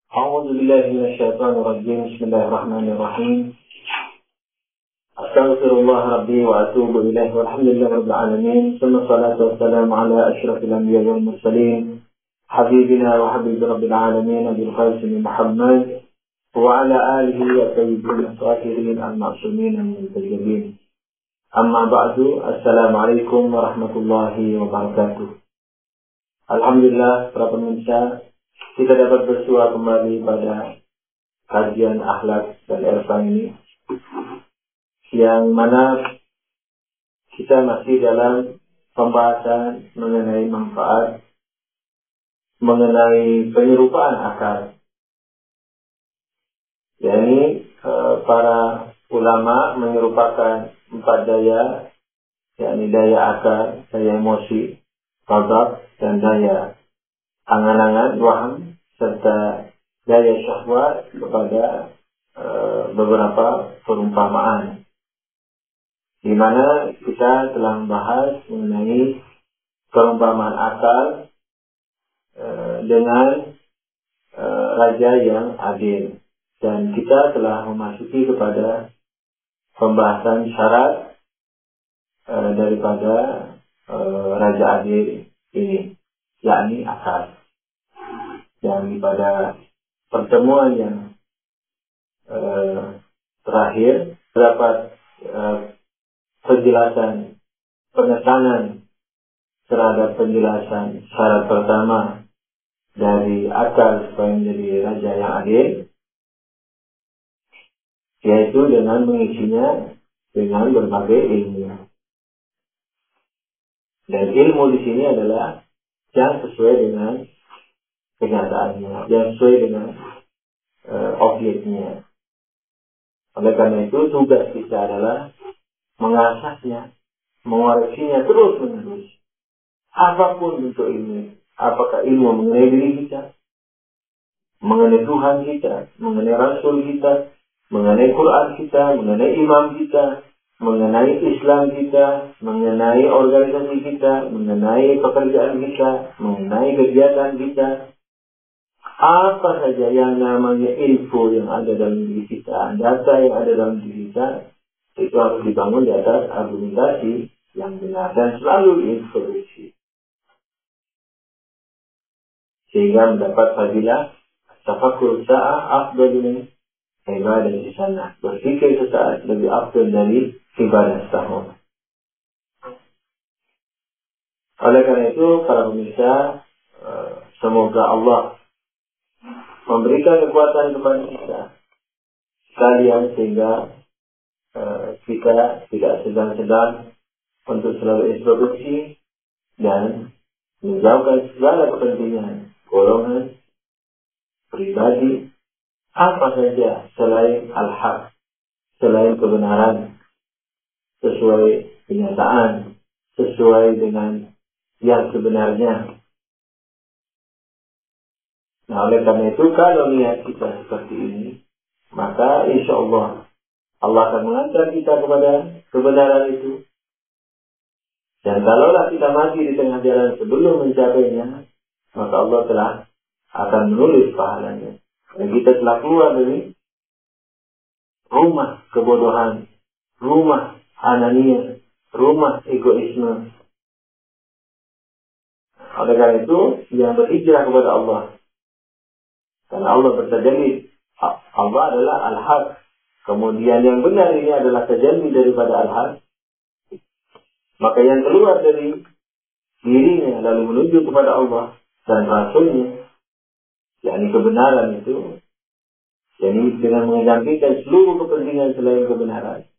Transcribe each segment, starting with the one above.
A'udzu billahi minasyaitonir rajim. Bismillahirrahmanirrahim. Astaghfirullah rabbi wa atubu ilaihi walhamdulillahirabbil alamin. Thumma salatu wassalamu ala asyrafil anbiya'i wal mursalin. Habibina wa habibi rabbil alamin Abil Qasim Muhammad wa ala alihi wa tayyibin at-tahirin al-ma'sumin al-muntajibin. Amma ba'du. Assalamualaikum warahmatullahi wabarakatuh. Alhamdulillah, para pemirsa, kita dapat bersua kembali pada kajian akhlak dan irfan ini, yang mana kita masih dalam pembahasan mengenai manfaat, mengenai penyerupaan akal. Yakni para ulama menyerupakan 4 daya, yakni daya akal, daya emosi, ghadab, dan daya angan-angan, waham, serta daya syahwat kepada beberapa perumpamaan, di mana kita telah membahas mengenai perumpamaan akal dengan raja yang adil, dan kita telah memasuki kepada pembahasan syarat daripada raja adil ini, yakni akal. Dan pada pertemuan yang terakhir terdapat penjelasan, penekanan terhadap penjelasan syarat pertama dari akal supaya menjadi raja yang adil, yaitu dengan mengisinya dengan berbagai ilmu. Dan ilmu di sini adalah yang sesuai dengan kenyataannya, yang sesuai dengan objeknya. Oleh karena itu, tugas kita adalah mengasahnya, mengoreksinya terus-menerus. Apapun bentuk ilmu, apakah ilmu mengenai diri kita, mengenai Tuhan kita, mengenai Rasul kita, mengenai Quran kita, mengenai imam kita, mengenai Islam kita, mengenai organisasi kita, mengenai pekerjaan kita, mengenai kegiatan kita. Apa saja yang namanya info yang ada dalam diri kita, data yang ada dalam diri kita, itu harus dibangun di atas argumentasi yang benar dan selalu diintervensi, sehingga mendapat fadilah tafakkur sa'ah afdal min ibadah di sana. Berpikir sesaat lebih afdal dari ibadah setahun. Oleh karena itu, para pemirsa, semoga Allah memberikan kekuatan kepada kita sekalian, sehingga kita tidak sedang-sedang untuk selalu introduksi dan menjauhkan segala kepentingan golongan, pribadi, apa saja selain al-haq, selain kebenaran, sesuai kenyataan, sesuai dengan yang sebenarnya. Nah, oleh karena itu, kalau niat kita seperti ini, maka insya Allah akan mengantar kita kepada kebenaran itu. Dan kalaulah kita mati di tengah jalan sebelum mencapainya, maka Allah telah akan menulis pahalanya. Dan kita telah keluar dari rumah kebodohan, rumah anania, rumah egoisme. Oleh karena itu, yang berhijrah kepada Allah, karena Allah bertajalli, Allah adalah al-haq. Kemudian yang benar ini adalah tajalli daripada al-haq. Maka yang keluar dari dirinya lalu menuju kepada Allah dan Rasulnya, yakni kebenaran itu, yakni dengan mengesampingkan seluruh kepentingan selain kebenaran.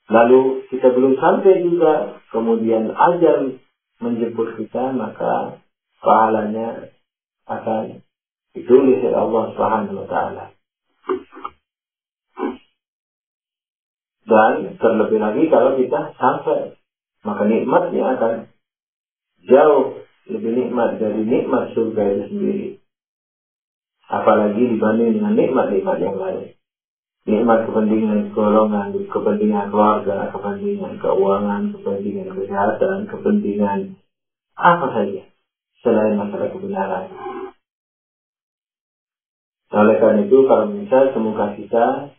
Lalu kita belum sampai juga, kemudian ajal menjemput kita, maka pahalanya akan ditulis oleh Allah Subhanahu wa taala. Dan terlebih lagi kalau kita sampai, maka nikmatnya akan jauh lebih nikmat dari nikmat surga itu sendiri. Apalagi dibanding dengan nikmat-nikmat yang lain. Nikmat kepentingan golongan, kepentingan keluarga, kepentingan keuangan, kepentingan kesehatan, kepentingan apa saja selain masalah kebenaran. Oleh karena itu, kalau misal semoga kita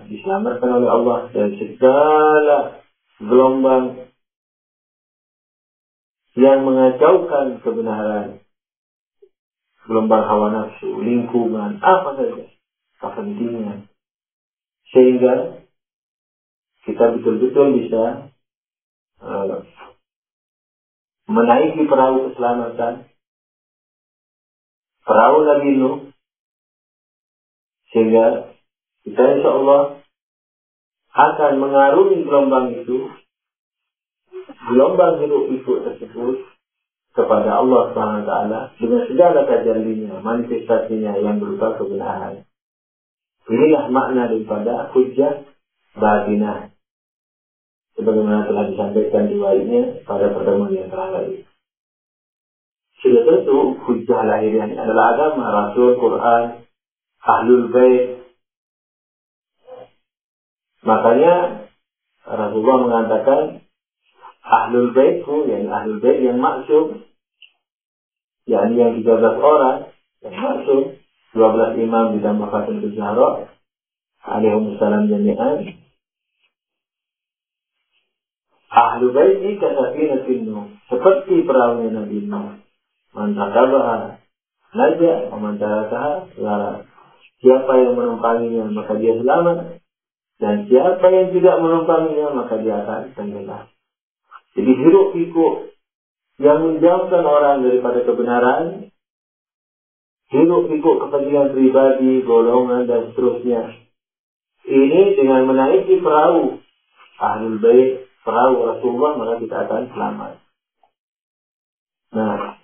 diselamatkan oleh Allah dari segala gelombang yang mengacaukan kebenaran, gelombang hawa nafsu, lingkungan, apa saja, kepentingan, sehingga kita betul-betul bisa menaiki perahu keselamatan, perahu Nabi Nuh, sehingga kita insya Allah akan mengarungi gelombang itu, gelombang hidup ikut tersebut kepada Allah SWT dengan segala tajallinya, manifestasinya yang berupa kebenaran. Inilah makna daripada hujjah batinah, sebagaimana telah disampaikan riwayatnya pada pertemuan yang terakhir. Sudah tentu hujjah lahiriahnya adalah agama, Rasul, Quran, Ahlul Bait. Makanya Rasulullah mengatakan Ahlul Baitku, yang Ahlul Bait yang maksum, yakni yang 13 orang yang maksum, 12 imam ditambah Fatimah Zahra alaihissalam jami'an. Ahlul Bait ini kasafinatin Nuh, seperti perahunya Nabi Nuh. Man taqabaha naja wa man tarakaha lara. Siapa yang menumpanginya maka dia selamat, dan siapa yang tidak menumpanginya maka dia akan tenggelam. Jadi hiruk pikuk yang menjauhkan orang daripada kebenaran, hiruk pikuk kepentingan pribadi, golongan dan seterusnya, ini dengan menaiki perahu Ahlul Bait, perahu Rasulullah, maka kita akan selamat. Nah,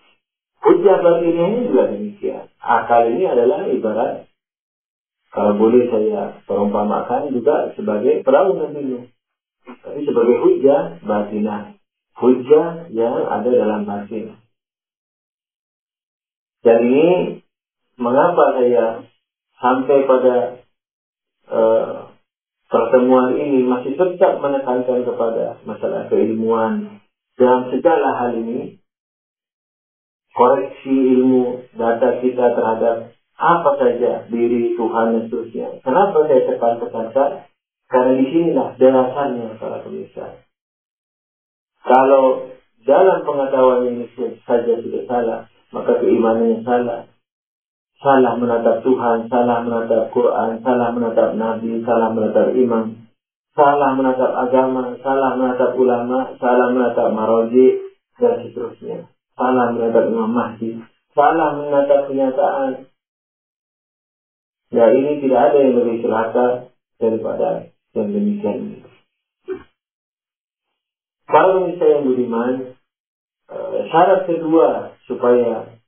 hujjah batinnya ini juga demikian. Akal ini adalah ibarat, kalau boleh saya perumpamakan juga sebagai perahu Nabi Nuh, tapi sebagai hujjah batinah, hujjah yang ada dalam batin. Dan ini mengapa saya sampai pada pertemuan ini masih tetap menekankan kepada masalah keilmuan dalam segala hal ini, koreksi ilmu data kita terhadap apa saja diri Tuhan dan seterusnya. Kenapa saya tekan-tekankan? Karena disinilah dasarnya para pemirsa. Kalau dalam pengetahuan ini saja sudah salah, maka keimanannya salah. Salah menatap Tuhan, salah menatap Quran, salah menatap Nabi, salah menatap imam, salah menatap agama, salah menatap ulama, salah menatap maraji, dan seterusnya. Salah menatap Imam Mahdi, salah menatap kenyataan. Ya, ini tidak ada yang lebih celaka daripada yang demikian ini. Kalau misalnya yang budiman, syarat kedua supaya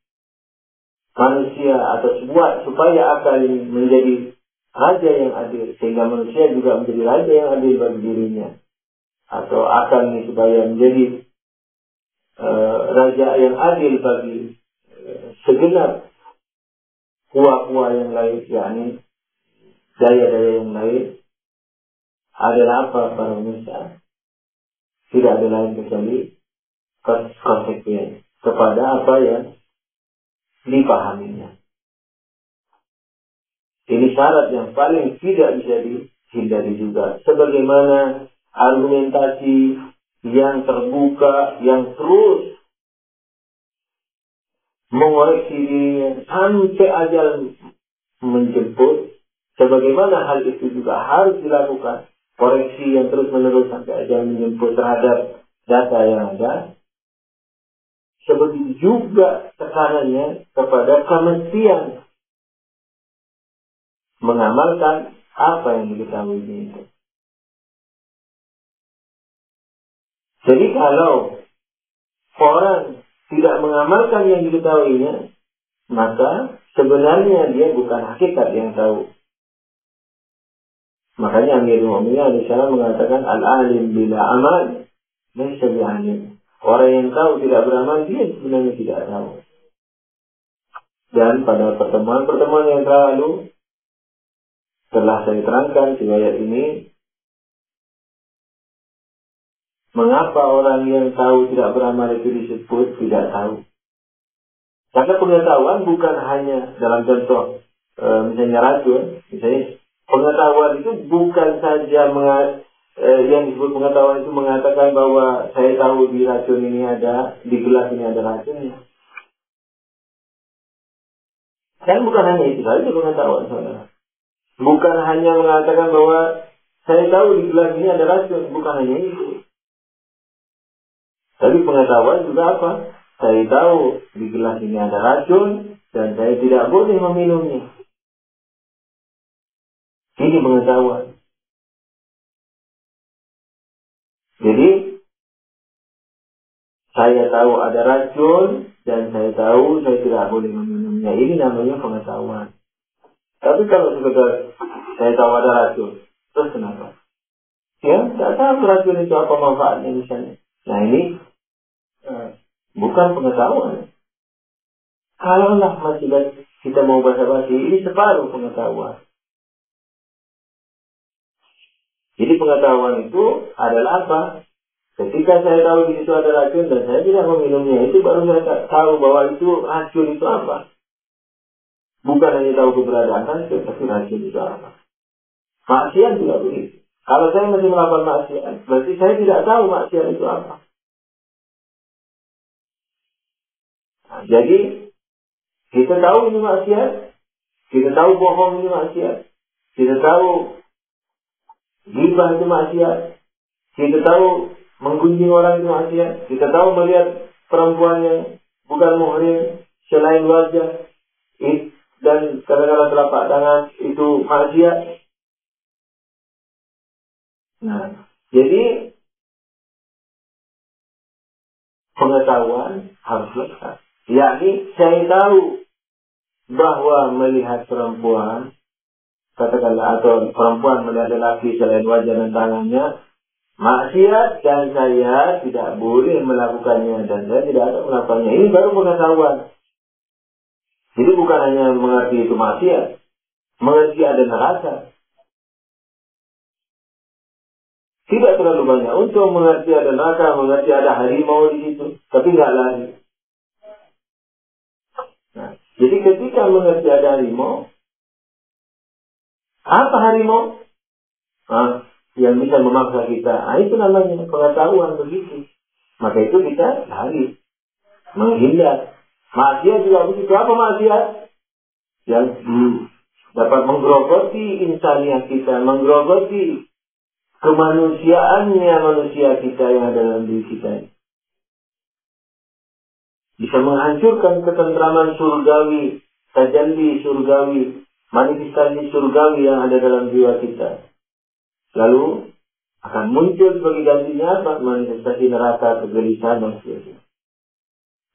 manusia atau supaya akal ini menjadi raja yang adil, sehingga manusia juga menjadi raja yang adil bagi dirinya, atau akal ini supaya menjadi raja yang adil bagi segenap kuah-kuah yang lain, yakni daya-daya yang lain, adalah apa para pemirsa? Tidak ada lain kecuali konsekuen kepada apa yang dipahaminya. Ini syarat yang paling tidak bisa dihindari juga. Sebagaimana argumentasi yang terbuka, yang terus mengoreksi dirinya sampai ajal menjemput, sebagaimana hal itu juga harus dilakukan, koreksi yang terus menerus sampai ajal menjemput terhadap data yang ada. Seperti juga tekanannya kepada kemestian mengamalkan apa yang diketahui itu. Jadi kalau orang tidak mengamalkan yang diketahuinya, maka sebenarnya dia bukan hakikat yang tahu. Makanya Amirul Mu'minin alaihi salam mengatakan al-alim bila amal laysa bi'alim. Orang yang tahu tidak beramal, dia sebenarnya tidak tahu. Dan pada pertemuan-pertemuan yang lalu telah saya terangkan riwayat ini, mengapa orang yang tahu tidak beramal itu disebut tidak tahu. Karena pengetahuan bukan hanya dalam contoh misalnya racun, misalnya pengetahuan itu bukan saja yang disebut pengetahuan itu mengatakan bahwa saya tahu di racun ini ada, di gelas ini ada racunnya. Dan bukan hanya itu saja pengetahuan saudara. Bukan hanya mengatakan bahwa saya tahu di gelas ini ada racun, bukan hanya itu. Tapi pengetahuan juga apa? Saya tahu di gelas ini ada racun dan saya tidak boleh meminumnya. Ini pengetahuan. Jadi saya tahu ada racun dan saya tahu saya tidak boleh meminumnya. Ini namanya pengetahuan. Tapi kalau sekedar saya tahu ada racun, terus kenapa? Ya, tidak tahu racun itu apa manfaatnya misalnya. Nah ini bukan pengetahuan. Kalaulah masih kita mau basa-basi, ini separuh pengetahuan. Jadi pengetahuan itu adalah apa? Ketika saya tahu di situ ada racun dan saya tidak meminumnya, itu baru saya tahu bahwa itu racun itu apa. Bukan hanya tahu keberadaan racun, tapi racun itu apa. Maksiat juga begitu. Kalau saya masih melakukan maksiat, berarti saya tidak tahu maksiat itu apa. Nah, jadi kita tahu ini maksiat, kita tahu bohong ini maksiat, kita tahu ghibah itu maksiat, kita tahu menggunjing orang itu maksiat, kita tahu melihat perempuan yang bukan muhrim selain wajah dan kadang-kadang telapak tangan itu maksiat. Nah, jadi pengetahuan harus lengkap. Yakni saya tahu bahwa melihat perempuan, katakanlah, atau perempuan melihat lelaki selain wajah dan tangannya maksiat dan saya tidak boleh melakukannya dan saya tidak ada melakukannya. Ini baru pengetahuan. Jadi bukan hanya mengerti itu maksiat, mengerti ada neraka. Tidak terlalu banyak untuk mengerti ada neraka, mengerti ada harimau di situ, tapi nggak lari. Nah, jadi ketika mengerti ada harimau, apa harimau? Yang bisa memaksa kita. Nah, itu namanya pengetahuan begitu. Maka itu kita lari, menghindar. Maksiat juga begitu. Apa maksiat? Yang dapat menggerogoti insaniah kita, menggerogoti kemanusiaannya manusia kita yang ada dalam diri kita. Bisa menghancurkan ketentraman surgawi, tajalli surgawi, manifestasi surgawi yang ada dalam jiwa kita. Lalu akan muncul sebagai gantinya apa? Manifestasi neraka, kegelisahan dan sebagainya.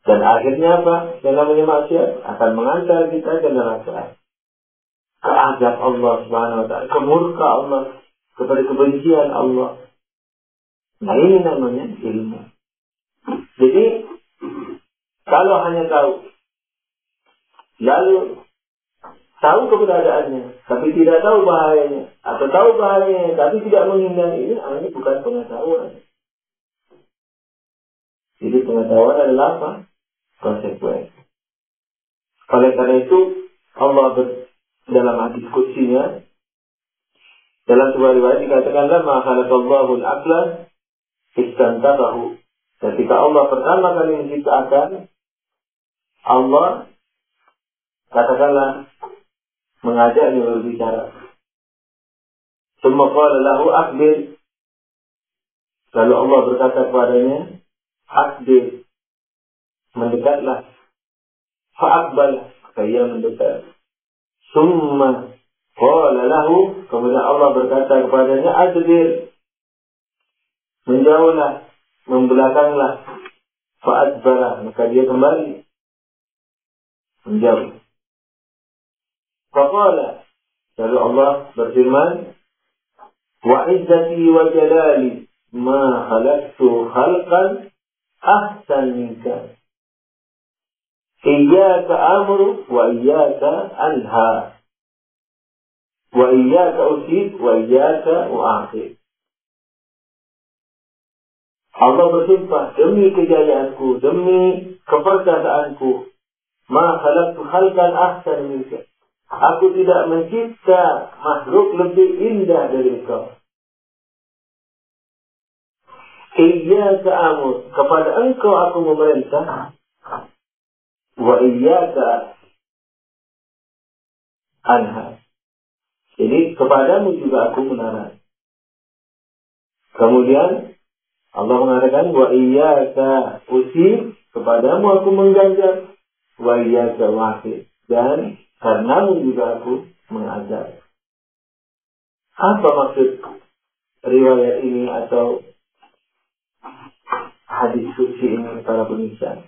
Dan akhirnya apa? Yang namanya maksiat akan mengantar kita ke neraka, ke azab Allah Subhanahu wa taala, ke murka Allah, kepada kebencian Allah. Nah ini namanya ilmu. Jadi kalau hanya tahu, lalu tahu keberadaannya, tapi tidak tahu bahayanya, atau tahu bahayanya, tapi tidak menghindari, ini namanya bukan pengetahuan. Jadi pengetahuan adalah apa? Konsekuensi. Oleh karena itu, Allah dalam hadis qudsinya, dalam sebuah riwayat dikatakanlah, ma khalaqallahu al-aqla istantabahu. Ketika Allah pertama kali menciptakan, Allah katakanlah mengajaknya berbicara. Summa qala lahu akbir. Lalu Allah berkata kepadanya, akbir, mendekatlah. Fa'akbal, maka ia mendekat. Summa qala lahu, kemudian Allah berkata kepadanya, adbir, menjauhlah, membelakanglah. Fa'adbara, maka dia kembali menjauh. Faqala, lalu Allah berfirman, wa izzati wa jalali ma khalaqtu khalqan ahsan minka. Iyyaka amru wa iyyaka anha. Wa iyyaka usib wa iyyaka u'aqib. Allah bersumpah, demi kejayaanku, demi keperkasaanku, ma khalaqtu khalqan ahsan minka. Aku tidak mencipta makhluk lebih indah dari engkau. Iyyaka a'budu, kepada engkau aku memerintah. Wa iyyaka anha. Jadi kepadamu juga aku melarang. Kemudian Allah mengatakan wa iyyaka usir, kepadamu aku mengganjar. Wa iyyaka wa'id, dan karenamu juga aku mengajar. Apa maksud riwayat ini atau hadis qudsi ini para pemirsa?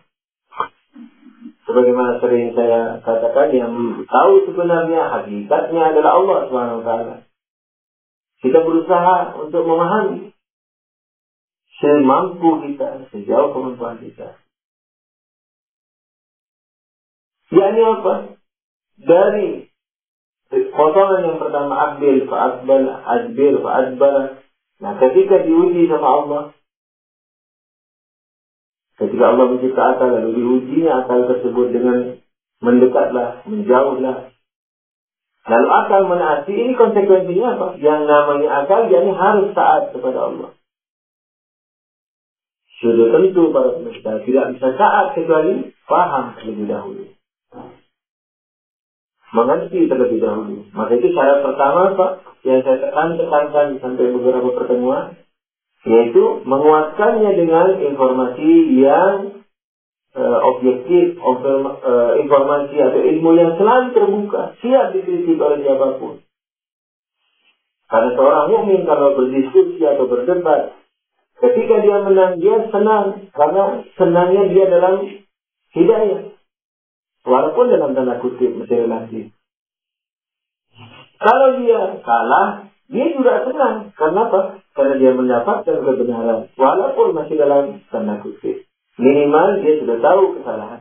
Sebagaimana sering saya katakan, yang tahu sebenarnya hakikatnya adalah Allah SWT. Kita berusaha untuk memahami semampu kita, sejauh kemampuan kita. Yakni apa? Dari potongan yang pertama, akbil fa'adbal, adbir fa'adbal. Nah, ketika diuji sama Allah, ketika Allah mencipta akal, lalu diujinya akal tersebut dengan mendekatlah, menjauhlah. Lalu akal menaati, ini konsekuensinya apa? Yang namanya akal, yakni harus taat kepada Allah. Sudah tentu para pemirsa tidak bisa taat kecuali paham terlebih dahulu, mengerti terlebih dahulu. Maka itu syarat pertama Pak, yang saya tekankan sampai beberapa pertemuan, yaitu menguatkannya dengan informasi yang objektif, informasi atau ilmu yang selalu terbuka, siap dikritik oleh siapapun. Karena seorang mukmin kalau berdiskusi atau berdebat, ketika dia menang, dia senang, karena senangnya dia dalam hidayah. Walaupun dalam tanda kutip masih relatif. Kalau dia kalah, dia juga senang. Karena apa? Karena dia mendapatkan kebenaran. Walaupun masih dalam tanda kutip. Minimal dia sudah tahu kesalahan.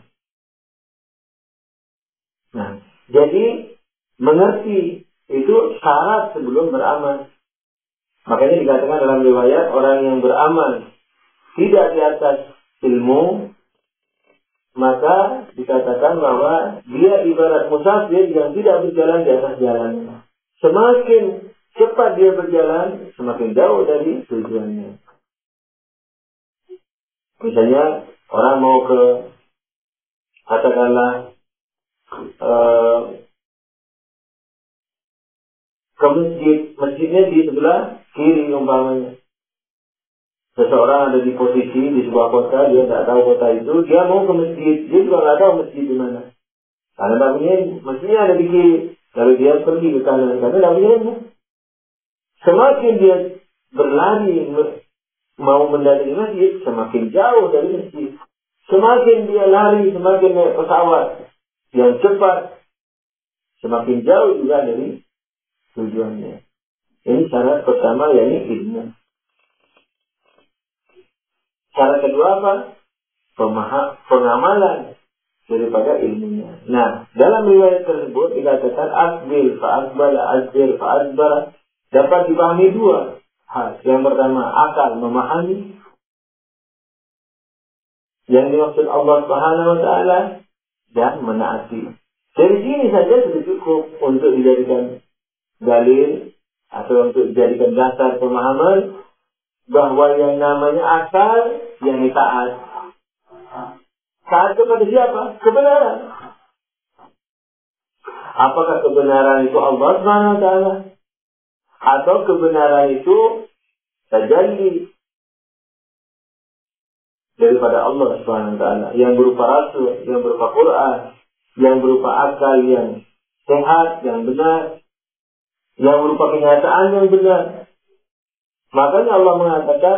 Nah, jadi mengerti itu syarat sebelum beramal. Makanya dikatakan dalam riwayat, orang yang beramal tidak di atas ilmu, maka dikatakan bahwa dia ibarat musafir yang tidak berjalan di atas jalannya. Semakin cepat dia berjalan, semakin jauh dari tujuannya. Misalnya orang mau ke, katakanlah ke masjid, masjidnya di sebelah kiri umpamanya. Seseorang ada di posisi di sebuah kota, dia tidak tahu kota itu, dia mau ke masjid, dia juga tidak tahu masjid di mana. Karena tak punya, masjidnya ada di kiri, lalu dia pergi ke kanan, karena tak punya ilmu. Semakin dia berlari mau mendatangi masjid, semakin jauh dari masjid. Semakin dia lari, semakin naik pesawat yang cepat, semakin jauh juga dari tujuannya. Ini syarat pertama, yakni ilmu. Syarat kedua apa? Pengamalan daripada ilmunya. Nah, dalam riwayat tersebut dikatakan akbil fa'akbala, azbir fa'azbara, dapat dipahami dua hal. Yang pertama, akal memahami yang dimaksud Allah Subhanahu wa Ta'ala, dan menaati. Dari sini saja sudah cukup untuk dijadikan dalil atau untuk dijadikan dasar pemahaman bahwa yang namanya akal yang taat. Taat kepada siapa? Kebenaran. Apakah kebenaran itu Allah Subhanahu wa Ta'ala? Atau kebenaran itu tajalli daripada Allah Subhanahu wa Ta'ala, yang berupa Rasul, yang berupa Quran, yang berupa akal yang sehat, yang benar, yang berupa kenyataan yang benar. Makanya Allah mengatakan,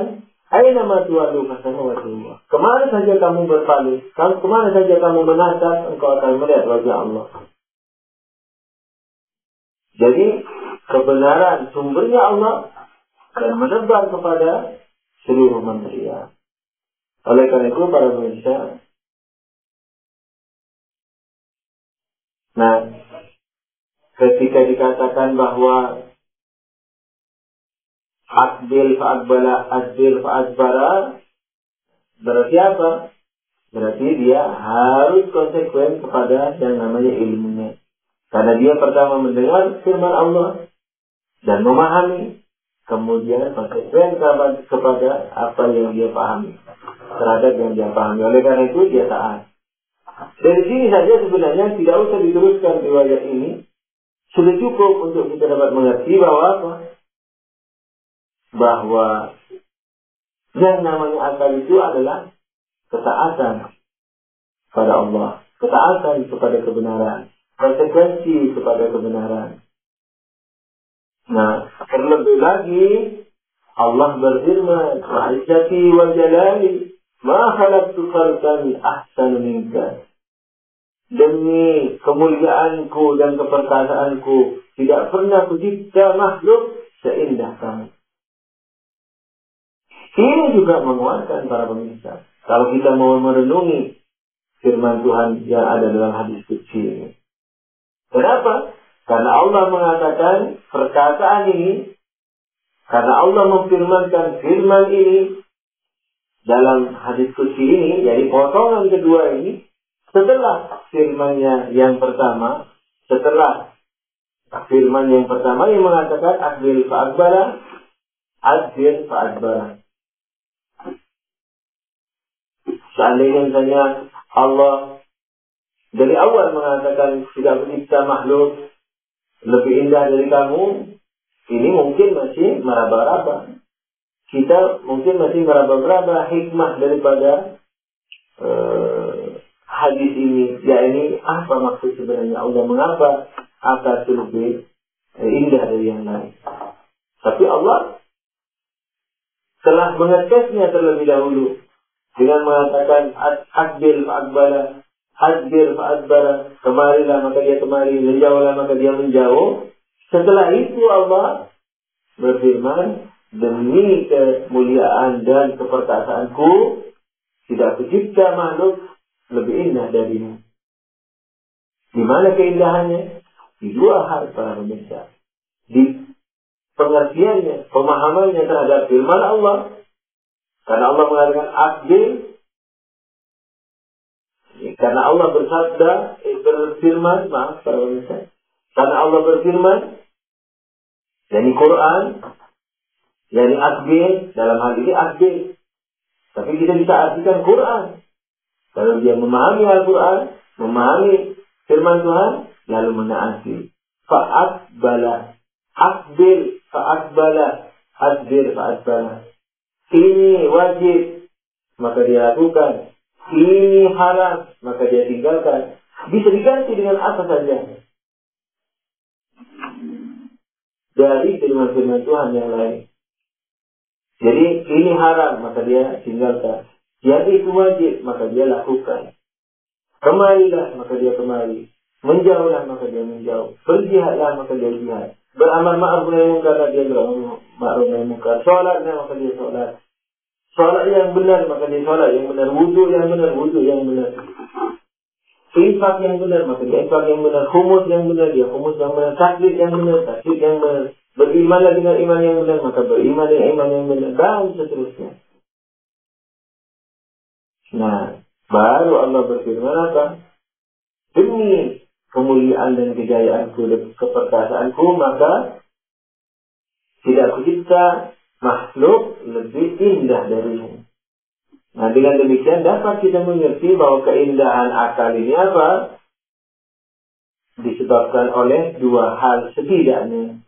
aina ma tuwallu fasawfa wajhullah. Kemana saja kamu berpaling, kemana saja kamu menatap, engkau akan melihat wajah Allah. Jadi kebenaran sumbernya Allah dan menebar kepada seluruh manusia. Oleh karena itu para pemirsa, nah, ketika dikatakan bahwa akbil fa'akbala, azbil fa'azbara, berarti apa? Berarti dia harus konsekuen kepada yang namanya ilmunya. Karena dia pertama mendengar firman Allah dan memahami, kemudian konsekuen kepada apa yang dia pahami, terhadap yang dia pahami. Oleh karena itu dia taat. Dari sini saja sebenarnya tidak usah diteruskan riwayat ini. Sudah cukup untuk kita dapat mengerti bahwa apa? Bahwa yang namanya akal itu adalah ketaatan pada Allah, ketaatan kepada kebenaran, konsekuensi kepada kebenaran. Nah, terlebih lagi Allah berfirman, "Ma'izati wa jalali, ma khalaqtu khalqan ahsana minka." Demi kemuliaanku dan keperkasaanku, tidak pernah kucipta makhluk seindah kamu. Ini juga menguatkan para pemirsa. Kalau kita mau merenungi firman Tuhan yang ada dalam hadis qudsi ini. Kenapa? Karena Allah mengatakan perkataan ini, karena Allah memfirmankan firman ini dalam hadis qudsi ini, jadi potongan kedua ini, setelah firmannya yang pertama, setelah firman yang pertama yang mengatakan adbil fa'adbara, adbil fa'adbara. Seandainya misalnya Allah dari awal mengatakan tidak mencipta makhluk lebih indah dari kamu, ini mungkin masih meraba-raba. Kita mungkin masih meraba-raba hikmah daripada hadis ini, yakni apa maksud sebenarnya Allah mengapa akal itu lebih indah dari yang lain. Tapi Allah telah mengetesnya terlebih dahulu dengan mengatakan adbil fa'adbara, adbil fa'adbara, kemarilah maka dia kemari, menjauhlah maka dia menjauh. Setelah itu Allah berfirman, demi kemuliaan dan keperkasaanku, tidak kucipta makhluk lebih indah darimu. Di mana keindahannya? Di dua hal para pemirsa. Di pengertiannya, pemahamannya terhadap firman Allah. Karena Allah mengatakan adil. Karena Allah bersabda, berfirman, maaf para pemirsa. Karena Allah berfirman, yakni Quran, yakni adil, dalam hal ini adil. Tapi kita bisa artikan Quran. Kalau dia memahami Al-Quran, memahami firman Tuhan, lalu menaati. Fa'adbala. Akbil fa'adbala. Adbil fa'adbala. Ini wajib, maka dia lakukan. Ini haram, maka dia tinggalkan. Bisa diganti dengan apa saja dari firman-firman Tuhan yang lain. Jadi ini haram, maka dia tinggalkan. Yang itu wajib, maka dia lakukan. Kemarilah, maka dia kemari. Menjauhlah, maka dia menjauh. Berjihadlah, maka dia jihad. Beramal ma'ruf nahi munkar, dia beramal ma'ruf nahi munkar. Sholatlah, maka dia sholat. Sholat yang benar, maka dia sholat yang benar. Wudu yang benar, wudu yang benar. Infak yang benar, maka dia infak yang benar. Humus yang benar, dia humus yang benar. Taklid yang benar, taklid yang benar. Berimanlah dengan iman yang benar, maka beriman dengan iman yang benar. Dan seterusnya. Nah, baru Allah berfirman apa? Demi kemuliaan dan kejayaanku dan keperkasaanku, maka tidak kucipta makhluk lebih indah darimu. Nah, dengan demikian dapat kita mengerti bahwa keindahan akal ini apa? Disebabkan oleh dua hal setidaknya.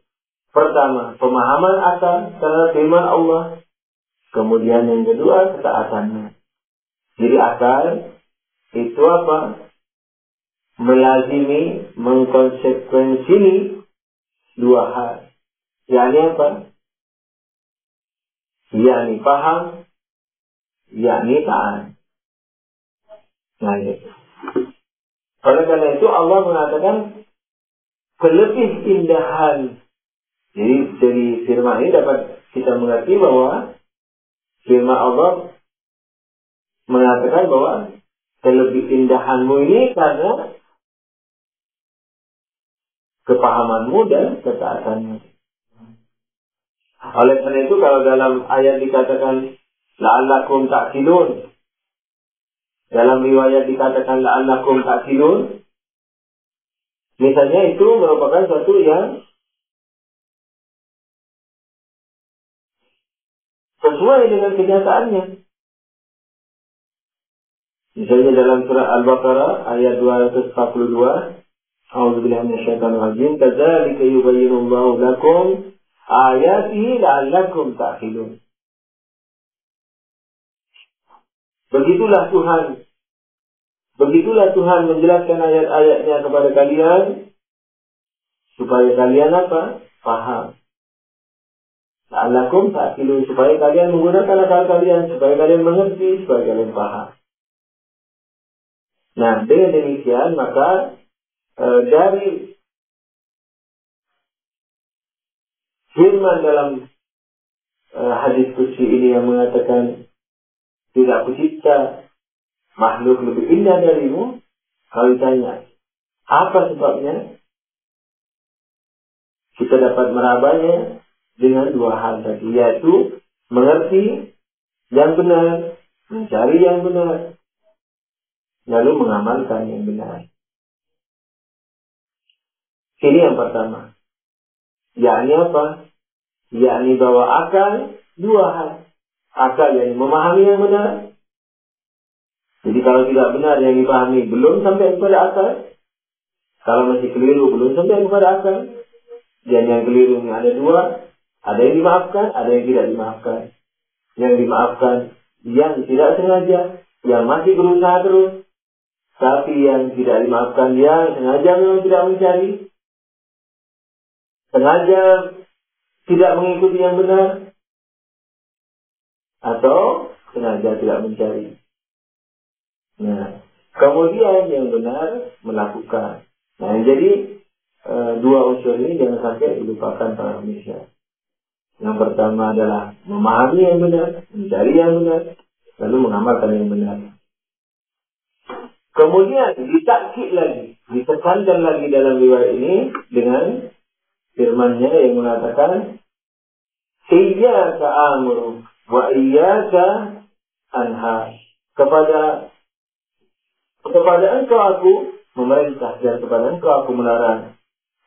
Pertama, pemahaman akal terhadap firman Allah. Kemudian yang kedua, ketaatannya. Jadi akal itu apa? Melazimi, mengkonsekuensi dua hal. Yakni apa? Yakni paham, yakni taat. Nah, itu. Oleh karena itu Allah mengatakan kelebih indahan. Jadi dari firman ini dapat kita mengerti bahwa firman Allah mengatakan bahwa kelebih indahanmu ini karena kepahamanmu dan ketaatanmu. Oleh karena itu kalau dalam ayat dikatakan la'allakum ta'qilun, dalam riwayat dikatakan la'allakum ta'qilun, Misalnya itu merupakan sesuatu yang sesuai dengan kenyataannya. Misalnya dalam surah Al-Baqarah ayat 242, A'udzubillahi minasyaitonir rajim, kadzalika yubayyinullahu lakum ayatihi la'allakum ta'qilun. Begitulah Tuhan menjelaskan ayat-ayatnya kepada kalian supaya kalian apa? Paham. La'allakum ta'qilun, supaya kalian menggunakan akal kalian, supaya kalian mengerti, supaya kalian paham. Nah, dengan demikian maka dari firman dalam hadis qudsi ini yang mengatakan tidak kucipta makhluk lebih indah darimu, kalau ditanya apa sebabnya, kita dapat merabanya dengan dua hal tadi, yaitu mengerti yang benar, mencari yang benar, lalu mengamalkan yang benar. Ini yang pertama. Yakni apa? Yakni bahwa akal dua hal. Akal yang memahami yang benar. Jadi kalau tidak benar yang dipahami belum sampai kepada akal. Kalau masih keliru belum sampai kepada akal. Dan yang keliru ini ada dua. Ada yang dimaafkan, ada yang tidak dimaafkan. Yang dimaafkan yang tidak sengaja, yang masih berusaha terus. Tapi yang tidak dimaafkan yang sengaja memang tidak mencari. Sengaja tidak mengikuti yang benar, atau sengaja tidak mencari. Nah, kemudian yang benar melakukan. Nah, jadi dua unsur ini jangan sampai dilupakan para manusia. Yang pertama adalah memahami yang benar, mencari yang benar, lalu mengamalkan yang benar. Kemudian ditakkid lagi, ditekankan lagi dalam riwayat ini dengan firman-Nya yang mengatakan, iyyaka amru wa iyyaka anha. Kepada engkau aku memerintah dan kepada engkau aku melarang.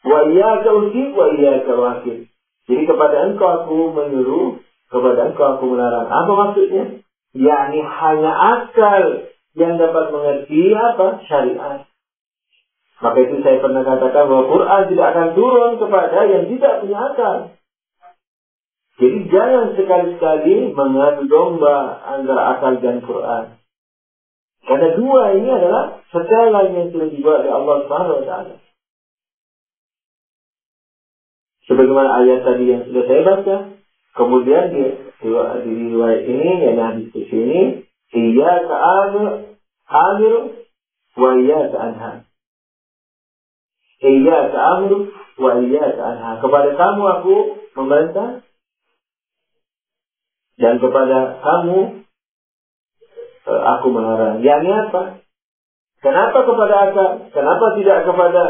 Wa iyyaka ujib wa iyyaka wakil. Jadi kepada engkau aku menyuruh, kepada engkau aku melarang. Apa maksudnya? Yakni hanya akal yang dapat mengerti apa? Syariat. Maka itu saya pernah katakan bahwa Quran tidak akan turun kepada yang tidak punya akal. Jadi jangan sekali-sekali mengadu domba antara akal dan Quran. Karena dua ini adalah setelan yang sudah dibuat oleh Allah Subhanahu wa taala. Sebagaimana ayat tadi yang sudah saya baca, kemudian di riwayat ini, yang hadis ini, iyyaka amir wa iyyaka anha. Iyyaka amru wa iyyaka anha. Kepada kamu aku memerintah dan kepada kamu aku melarang. Yang ini apa? Kenapa kepada akal? Kenapa tidak kepada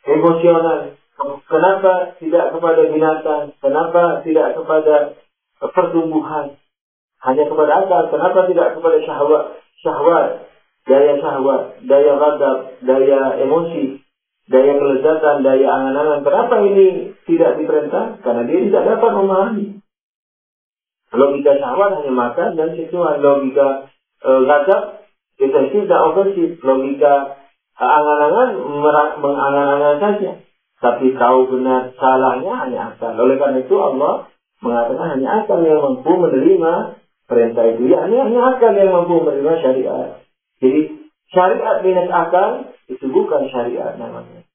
emosional? Kenapa tidak kepada binatang? Kenapa tidak kepada pertumbuhan? Hanya kepada akal. Kenapa tidak kepada syahwat, daya syahwat, daya ghadab, daya emosi, daya kelezatan, daya angan-angan? Kenapa ini tidak diperintah? Karena dia tidak dapat memahami. Logika syahwat hanya makan dan seksual. Logika ghadab, defensif dan ofensif. Logika angan-angan mengangan-angan saja. Tapi tahu benar salahnya hanya akal. Oleh karena itu Allah mengatakan hanya akal yang mampu menerima perintah itu. Ya, hanya akal yang mampu menerima syariat. Jadi syariat minus akal itu bukan syariat namanya.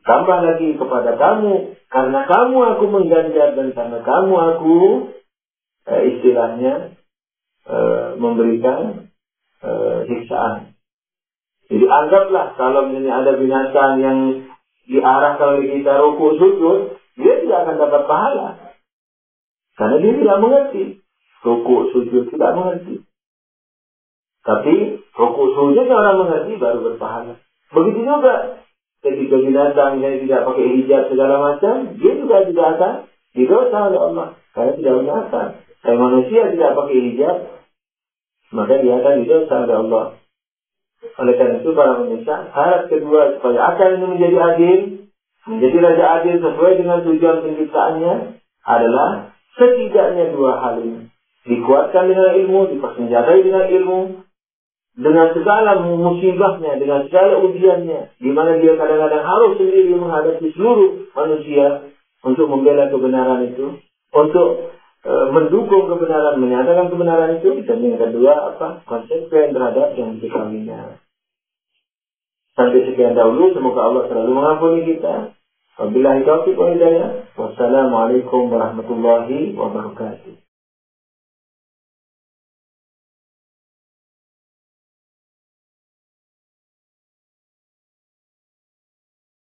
Tambah lagi kepada kamu, karena kamu aku mengganjar dan karena kamu aku istilahnya memberikan siksaan. Jadi anggaplah kalau misalnya ada binatang yang diarahkan oleh kita rukuk sujud, dia tidak akan dapat pahala. Karena dia tidak mengerti. Rukuk sujud tidak mengerti. Tapi rukuk sujud orang mengerti baru berpahala. Begitu juga ketika binatang yang tidak pakai hijab segala macam, dia juga tidak akan didosa oleh Allah. Karena tidak punya akal. Kalau manusia tidak pakai hijab, maka dia akan didosa oleh Allah. Oleh karena itu para pemirsa, syarat kedua supaya akal ini menjadi adil, menjadi raja adil sesuai dengan tujuan penciptaannya adalah setidaknya dua hal ini. Dikuatkan dengan ilmu, dipersenjatai dengan ilmu, dengan segala musibahnya, dengan segala ujiannya, di mana dia kadang-kadang harus sendiri menghadapi seluruh manusia untuk membela kebenaran itu, untuk mendukung kebenaran, menyatakan kebenaran itu, dan yang kedua konsekuen terhadap yang diketahuinya. Sampai sekian dahulu, semoga Allah selalu mengampuni kita. Wabillahi taufiq wal hidayah. Wassalamualaikum warahmatullahi wabarakatuh.